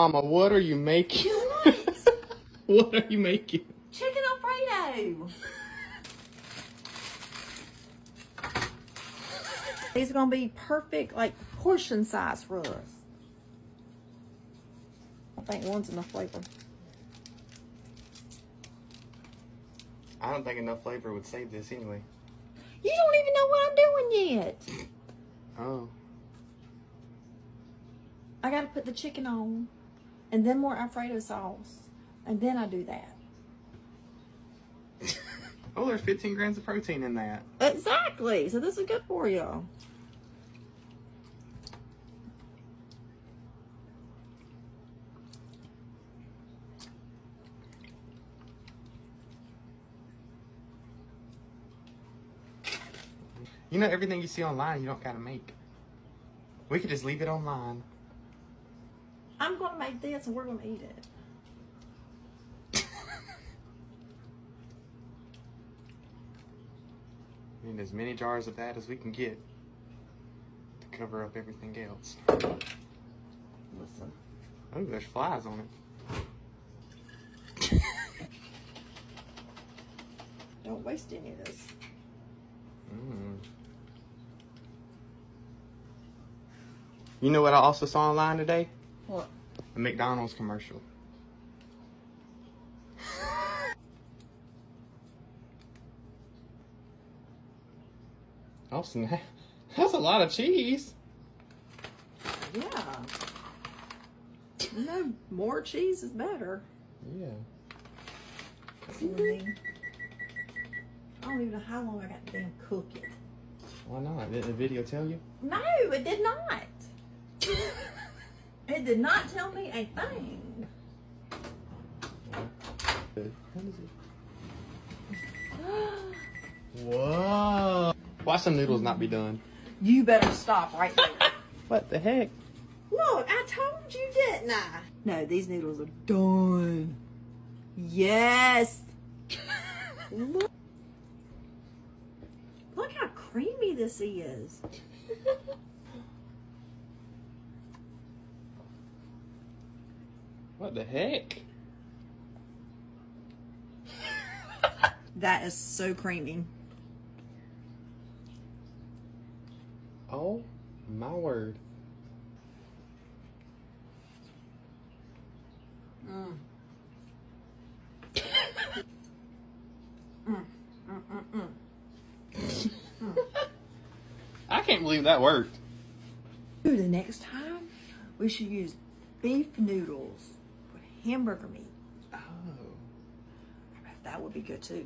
Mama, what are you making? What are you making? Chicken Alfredo. These are gonna be perfect, like portion size for us. I think one's enough flavor. I don't think enough flavor would save this anyway. You don't even know what I'm doing yet. Oh. I gotta put the chicken on, and then more Alfredo sauce, and then I do that. Oh, there's 15 grams of protein in that. Exactly. So this is good for you. You know, everything you see online, you don't gotta make. We could just leave it online. I'm gonna make this, and we're gonna eat it. We need as many jars of that as we can get to cover up everything else. Listen. Oh, there's flies on it. Don't waste any of this. You know what I also saw online today? What? A McDonald's commercial. Oh, snap. That's a lot of cheese. Yeah. You know, more cheese is better. Yeah. I don't even know how long I got to damn cook it. Why not? Did the video tell you? No, it did not. It did not tell me a thing. How does it? Whoa. Why some noodles not be done? You better stop right there. What the heck? Look, I told you, didn't I? No, these noodles are done. Yes. Look. Look how creamy this is. What the heck? That is so creamy. Oh my word. I can't believe that worked. Ooh, the next time we should use beef noodles with hamburger meat. Oh. I bet that would be good too.